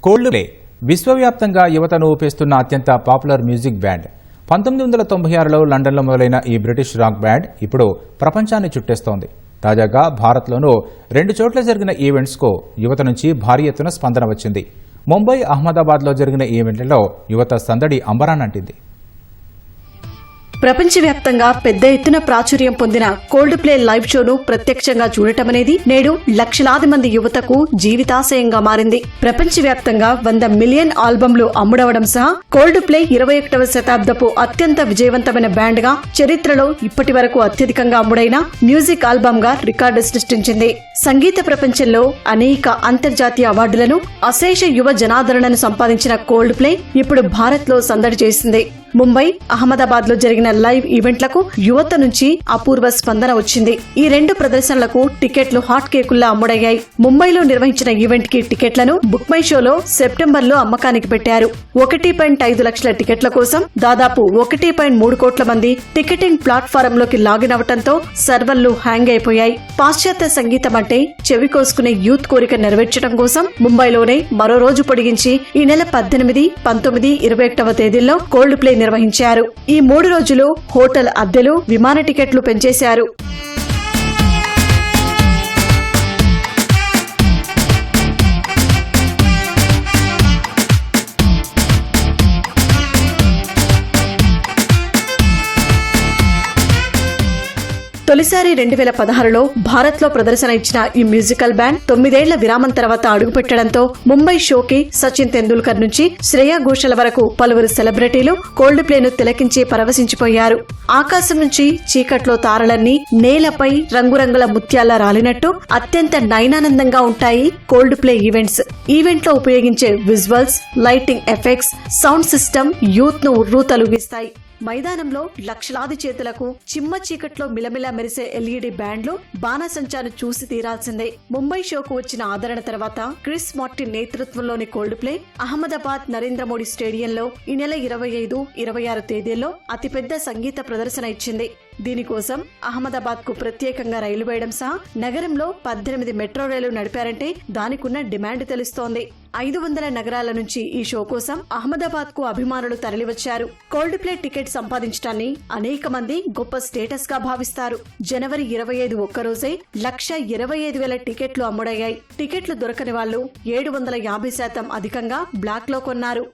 Cold play విశ్వవ్యాప్తంగా యువతను ఊపేస్తున్న అత్యంత పాపులర్ మ్యూజిక్ బ్యాండ్. 1996లో లండన్లో మొదలైన ఈ బ్రిటిష్ రాక్ బ్యాండ్ ఇప్పుడు ప్రపంచాన్ని చుట్టేస్తోంది. తాజాగా భారత్లోనూ 2 చోట్ల జరిగిన ఈవెంట్స్కు యువత నుంచి భారీ ఎత్తున స్పందన వచ్చింది. ముంబై, అహ్మదాబాద్లో జరిగిన ఈవెంట్లలో యువత సందడి అంబరాన్నంటింది. ప్రపంచవ్యాప్తంగా పెద్ద ఎత్తున ప్రాచుర్యం పొందిన కోల్డ్ ప్లే లైవ్ షోను ప్రత్యక్షంగా చూడటమనేది నేడు లక్షలాది మంది యువతకు జీవితాశయంగా మారింది. ప్రపంచవ్యాప్తంగా 100 మిలియన్ ఆల్బమ్లు అమ్ముడవడం సహా కోల్డ్ ప్లే 21వ శతాబ్దపు అత్యంత విజయవంతమైన బ్యాండ్ గా చరిత్రలో ఇప్పటి వరకు అత్యధికంగా అమ్ముడైన మ్యూజిక్ ఆల్బమ్ గా రికార్డు సృష్టించింది. సంగీత ప్రపంచంలో అనేక అంతర్జాతీయ అవార్డులను, అశేష యువ జనాదరణను సంపాదించిన కోల్డ్ ప్లే ఇప్పుడు భారత్ లో సందడి చేసింది. ముంబై, అహ్మదాబాద్ లో జరిగిన లైవ్ ఈవెంట్లకు యువత నుంచి అపూర్వ స్పందన వచ్చింది. ఈ 2 ప్రదర్శనలకు టికెట్లు హాట్ కేకుల్లా అమ్ముడయ్యాయి. ముంబైలో నిర్వహించిన ఈవెంట్ కి టికెట్లను బుక్ మై షోలో సెప్టెంబర్లో అమ్మకానికి పెట్టారు. 1.5 లక్షల టికెట్ల కోసం దాదాపు 1.3 కోట్ల మంది టికెటింగ్ ప్లాట్ఫారం లోకి లాగిన్ అవడంతో సర్వర్లు హ్యాంగ్ అయిపోయాయి. పాశ్చాత్య సంగీతం అంటే చెవి కోసుకునే యూత్ కోరిక నెరవేర్చడం కోసం ముంబైలోనే మరో రోజు పొడిగించి ఈ నెల 18, 19, 21వ తేదీల్లో కోల్డ్ ప్లే నిర్వహించారు. ఈ 3 రోజులు హోటల్ అద్దెలు, విమాన టికెట్లు పెంచేశారు. తొలిసారి 2016లో భారత్లో ప్రదర్శన ఇచ్చిన ఈ మ్యూజికల్ బ్యాండ్ 9 ఏళ్ల విరామం తర్వాత అడుగుపెట్టడంతో ముంబై షోకి సచిన్ తెందూల్కర్ నుంచి శ్రేయా ఘోషల్ వరకు పలువురు సెలబ్రిటీలు కోల్డ్ ప్లేను తిలకించి పరవశించిపోయారు. ఆకాశం నుంచి చీకట్లో తారలన్నీ నేలపై రంగురంగుల ముత్యాల రాలినట్టు అత్యంత నయనానందంగా ఉంటాయి కోల్డ్ ప్లే ఈవెంట్స్. ఈవెంట్ లో ఉపయోగించే visuals, lighting effects, sound system youth ను ఉర్రూతలూగిస్తాయి. మైదానంలో లక్షలాది చేతులకు చిమ్మ చీకట్లో మిలమిలా మెరిసే ఎల్ఈడి బ్యాండ్లు బాణసంచాను చూసి తీరాల్సిందే. ముంబై షోకు వచ్చిన ఆదరణ తర్వాత క్రిస్ మార్టిన్ నేతృత్వంలోని కోల్డ్ ప్లే అహ్మదాబాద్ నరేంద్ర మోడీ స్టేడియంలో ఈ నెల 25, 26 తేదీల్లో అతిపెద్ద సంగీత ప్రదర్శన ఇచ్చింది. దీనికోసం అహ్మదాబాద్ కు ప్రత్యేకంగా రైలు వేయడం సహా నగరంలో 18 మెట్రో రైలు నడిపారంటే దానికున్న డిమాండ్ తెలుస్తోంది. 500 నగరాల నుంచి ఈ షో కోసం అహ్మదాబాద్ కు అభిమానులు తరలివచ్చారు. కోల్డ్ ప్లే టికెట్ సంపాదించడాన్ని అనేక మంది గొప్ప స్టేటస్ గా భావిస్తారు. జనవరి 25 ఒక్కరోజే 1,25,000 టికెట్లు అమ్ముడయ్యాయి. టికెట్లు దొరకని వాళ్లు 750% అధికంగా బ్లాక్ లో కొన్నారు.